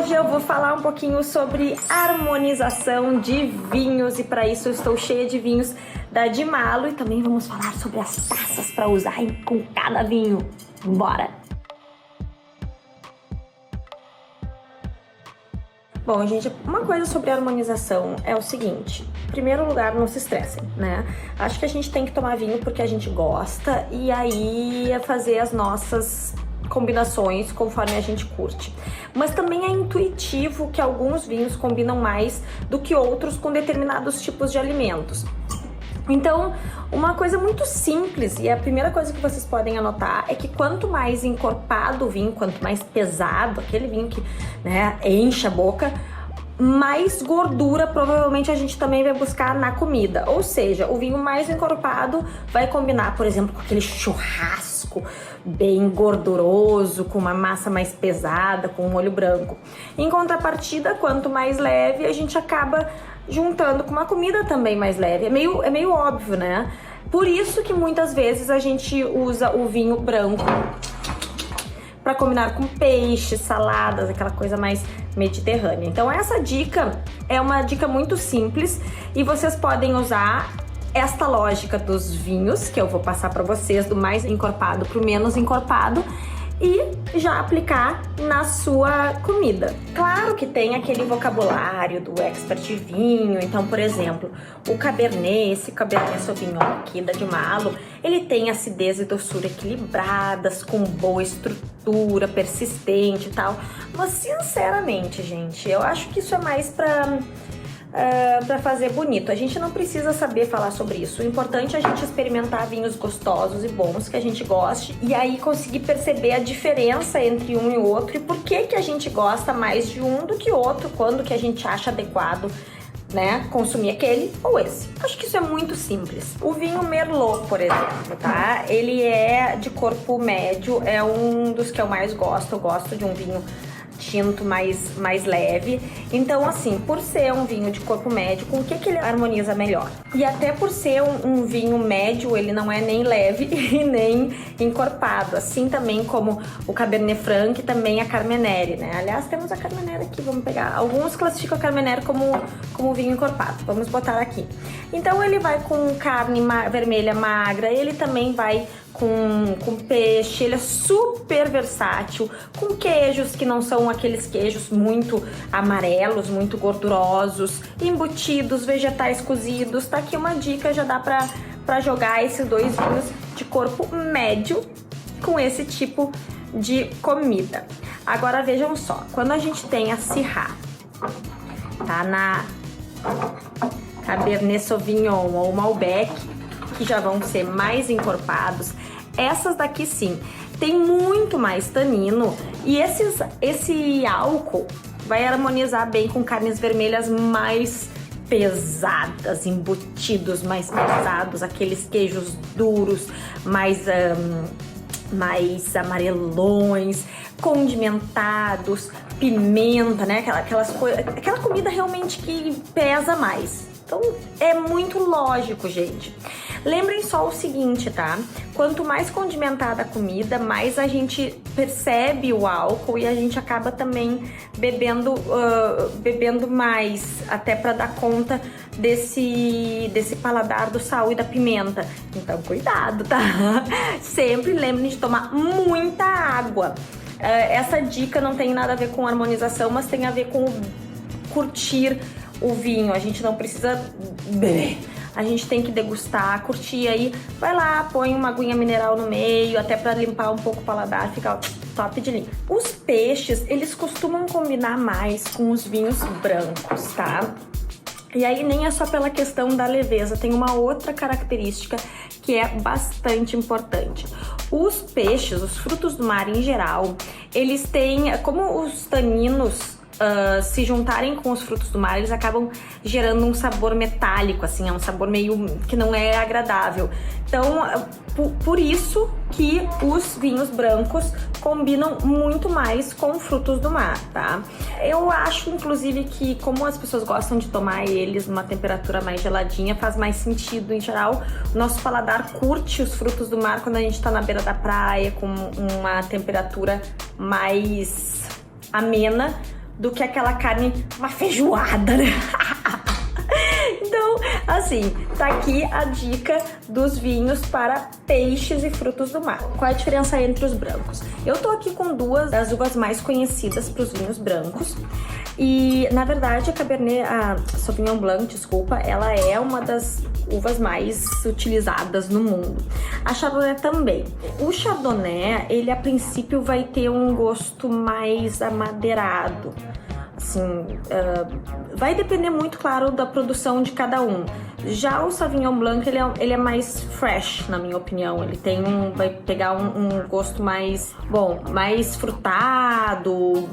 Hoje eu vou falar um pouquinho sobre harmonização de vinhos e para isso eu estou cheia de vinhos da Dimalo e também vamos falar sobre as taças para usar com cada vinho. Bora! Bom, gente, uma coisa sobre harmonização é o seguinte. Em primeiro lugar, não se estressem, né? Acho que a gente tem que tomar vinho porque a gente gosta e aí fazer as nossas combinações conforme a gente curte. Mas também é intuitivo que alguns vinhos combinam mais do que outros com determinados tipos de alimentos. Então, uma coisa muito simples e a primeira coisa que vocês podem anotar é que quanto mais encorpado o vinho, quanto mais pesado, aquele vinho que, né, enche a boca, mais gordura provavelmente a gente também vai buscar na comida. Ou seja, o vinho mais encorpado vai combinar, por exemplo, com aquele churrasco bem gorduroso, com uma massa mais pesada, com um molho branco. Em contrapartida, quanto mais leve, a gente acaba juntando com uma comida também mais leve. É meio óbvio, né? Por isso que muitas vezes a gente usa o vinho branco para combinar com peixe, saladas, aquela coisa mais mediterrânea. Então essa dica é uma dica muito simples e vocês podem usar esta lógica dos vinhos, que eu vou passar para vocês, do mais encorpado para o menos encorpado, e já aplicar na sua comida. Claro que tem aquele vocabulário do expert de vinho, então, por exemplo, o Cabernet, esse Cabernet Sauvignon aqui da Dimalo, ele tem acidez e doçura equilibradas, com boa estrutura, persistente e tal. Mas, sinceramente, gente, eu acho que isso é mais para fazer bonito. A gente não precisa saber falar sobre isso. O importante é a gente experimentar vinhos gostosos e bons que a gente goste e aí conseguir perceber a diferença entre um e o outro e por que a gente gosta mais de um do que outro, quando que a gente acha adequado, né, consumir aquele ou esse. Acho que isso é muito simples. O vinho Merlot, por exemplo, tá? Ele é de corpo médio, é um dos que eu mais gosto. Eu gosto de um vinho tinto mais leve. Então, assim, por ser um vinho de corpo médio, com o que ele harmoniza melhor? E até por ser um vinho médio, ele não é nem leve e nem encorpado. Assim também como o Cabernet Franc e também a Carmenère, né? Aliás, temos a Carmenère aqui, vamos pegar. Alguns classificam a Carmenère como vinho encorpado. Vamos botar aqui. Então, ele vai com carne vermelha magra, ele também vai com peixe, ele é super versátil, com queijos que não são aqueles queijos muito amarelos, muito gordurosos, embutidos, vegetais cozidos. Tá aqui uma dica, já dá pra jogar esses dois vinhos de corpo médio com esse tipo de comida. Agora vejam só, quando a gente tem a Syrah, tá, na Cabernet Sauvignon ou Malbec, que já vão ser mais encorpados, essas daqui sim, tem muito mais tanino e esse álcool vai harmonizar bem com carnes vermelhas mais pesadas, embutidos mais pesados, aqueles queijos duros, mais amarelões, condimentados, pimenta, né? Aquela comida realmente que pesa mais. Então é muito lógico, gente. Lembrem só o seguinte, tá? Quanto mais condimentada a comida, mais a gente percebe o álcool e a gente acaba também bebendo mais, até para dar conta desse paladar do sal e da pimenta. Então cuidado, tá? Sempre lembrem de tomar muita água. Essa dica não tem nada a ver com harmonização, mas tem a ver com curtir o vinho. A gente não precisa beber, a gente tem que degustar, curtir. Aí vai lá, põe uma aguinha mineral no meio, até para limpar um pouco o paladar, fica top de linha. Os peixes, eles costumam combinar mais com os vinhos brancos, tá? E aí nem é só pela questão da leveza, tem uma outra característica que é bastante importante. Os peixes, os frutos do mar em geral, eles têm, como os taninos se juntarem com os frutos do mar, eles acabam gerando um sabor metálico, assim, é um sabor meio que não é agradável. Então, por isso que os vinhos brancos combinam muito mais com frutos do mar, tá? Eu acho, inclusive, que como as pessoas gostam de tomar eles numa temperatura mais geladinha, faz mais sentido, em geral. O nosso paladar curte os frutos do mar quando a gente tá na beira da praia, com uma temperatura mais amena, do que aquela carne, uma feijoada, né? Então, assim, tá aqui a dica dos vinhos para peixes e frutos do mar. Qual é a diferença entre os brancos? Eu tô aqui com duas das uvas mais conhecidas para os vinhos brancos. E, na verdade, a Sauvignon Blanc, desculpa, ela é uma das uvas mais utilizadas no mundo. A Chardonnay também. O Chardonnay, ele a princípio vai ter um gosto mais amadeirado. Assim, vai depender muito, claro, da produção de cada um. Já o Sauvignon Blanc, ele é mais fresh, na minha opinião. Ele vai pegar um gosto mais, mais frutado.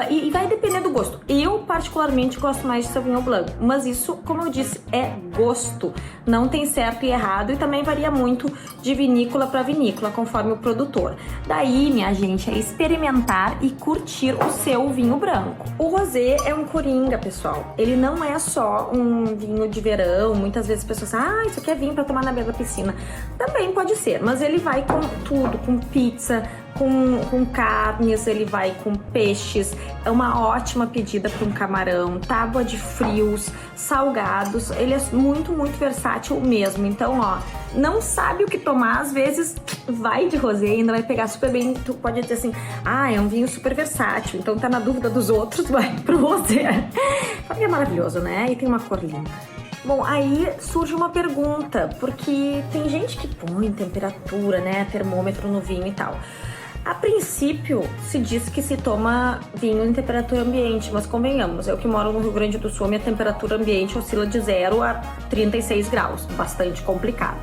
E vai depender do gosto. Eu, particularmente, gosto mais de Sauvignon Blanc. Mas isso, como eu disse, é gosto. Não tem certo e errado. E também varia muito de vinícola para vinícola, conforme o produtor. Daí, minha gente, é experimentar e curtir o seu vinho branco. O rosé é um coringa, pessoal. Ele não é só um vinho de verão. Muitas vezes as pessoas falam, isso aqui é vinho pra tomar na beira da piscina. Também pode ser, mas ele vai com tudo, com pizza, com carnes, ele vai com peixes. É uma ótima pedida para um camarão, tábua de frios, salgados. Ele é muito, muito versátil mesmo. Então, ó, não sabe o que tomar, às vezes vai de rosé, ainda vai pegar super bem. Tu pode dizer assim, é um vinho super versátil, então tá na dúvida dos outros, vai pro rosé. Porque é maravilhoso, né? E tem uma cor linda. Bom, aí surge uma pergunta, porque tem gente que põe temperatura, né, termômetro no vinho e tal. A princípio, se diz que se toma vinho em temperatura ambiente, mas convenhamos, eu que moro no Rio Grande do Sul, minha temperatura ambiente oscila de 0 a 36 graus, bastante complicado.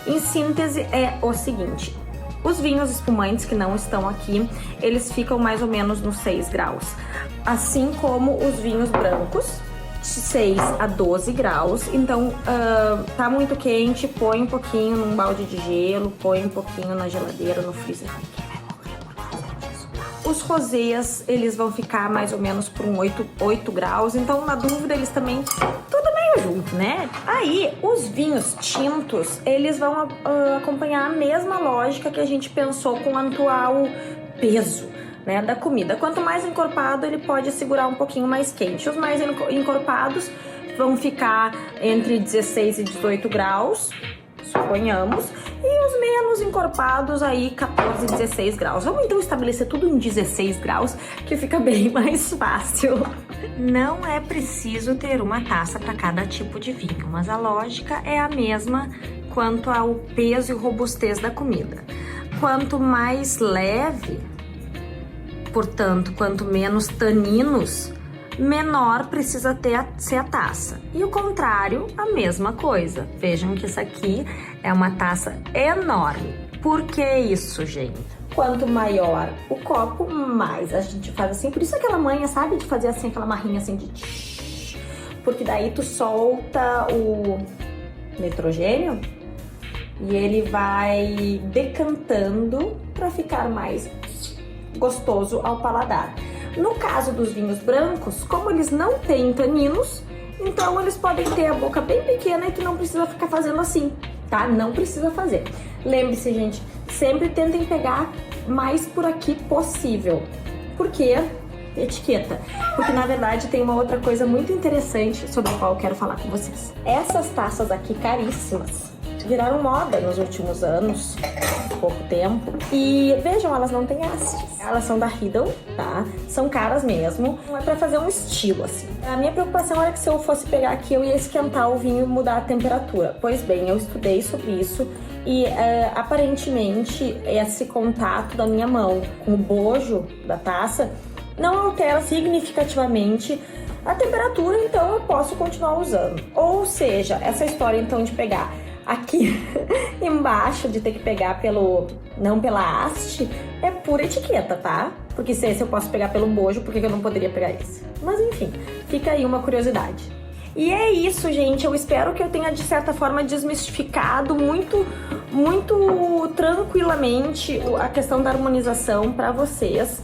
Em síntese, é o seguinte, os vinhos espumantes que não estão aqui, eles ficam mais ou menos nos 6 graus, assim como os vinhos brancos, de 6 a 12 graus, então tá muito quente, põe um pouquinho num balde de gelo, põe um pouquinho na geladeira, no freezer. Os rosés, eles vão ficar mais ou menos por 8 graus, então na dúvida eles também, tudo meio junto, né? Aí, os vinhos tintos, eles vão acompanhar a mesma lógica que a gente pensou com o atual peso, né, da comida. Quanto mais encorpado, ele pode segurar um pouquinho mais quente. Os mais encorpados vão ficar entre 16 e 18 graus, suponhamos, e os menos encorpados aí 14 e 16 graus. Vamos então estabelecer tudo em 16 graus, que fica bem mais fácil. Não é preciso ter uma taça para cada tipo de vinho, mas a lógica é a mesma quanto ao peso e robustez da comida. Quanto mais leve, portanto, quanto menos taninos, menor precisa ser a taça. E o contrário, a mesma coisa. Vejam que isso aqui é uma taça enorme. Por que isso, gente? Quanto maior o copo, mais a gente faz assim. Por isso aquela manha, sabe? De fazer assim, aquela marrinha assim de tsh, porque daí tu solta o nitrogênio e ele vai decantando para ficar mais gostoso ao paladar. No caso dos vinhos brancos, como eles não têm taninos, então eles podem ter a boca bem pequena e tu não precisa ficar fazendo assim, tá? Não precisa fazer. Lembre-se, gente, sempre tentem pegar mais por aqui possível. Por quê? Etiqueta. Porque na verdade tem uma outra coisa muito interessante sobre a qual eu quero falar com vocês. Essas taças aqui caríssimas viraram moda nos últimos anos, pouco tempo. E vejam, elas não têm hastes. Elas são da Riedel, tá? São caras mesmo. Não é pra fazer um estilo, assim. A minha preocupação era que se eu fosse pegar aqui, eu ia esquentar o vinho e mudar a temperatura. Pois bem, eu estudei sobre isso e aparentemente esse contato da minha mão com o bojo da taça não altera significativamente a temperatura, então eu posso continuar usando. Ou seja, essa história então de pegar aqui embaixo, de ter que pegar não pela haste, é pura etiqueta, tá? Porque se esse eu posso pegar pelo bojo, por que eu não poderia pegar esse? Mas enfim, fica aí uma curiosidade. E é isso, gente. Eu espero que eu tenha, de certa forma, desmistificado muito tranquilamente a questão da harmonização para vocês.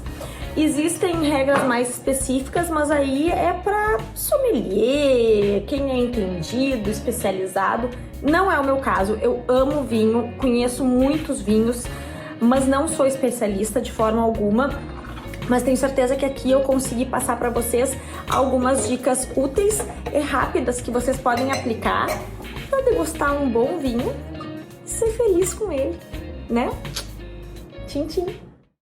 Existem regras mais específicas, mas aí é para sommelier, quem é entendido, especializado. Não é o meu caso. Eu amo vinho, conheço muitos vinhos, mas não sou especialista de forma alguma. Mas tenho certeza que aqui eu consegui passar para vocês algumas dicas úteis e rápidas que vocês podem aplicar para degustar um bom vinho e ser feliz com ele, né? Tchim, tchim!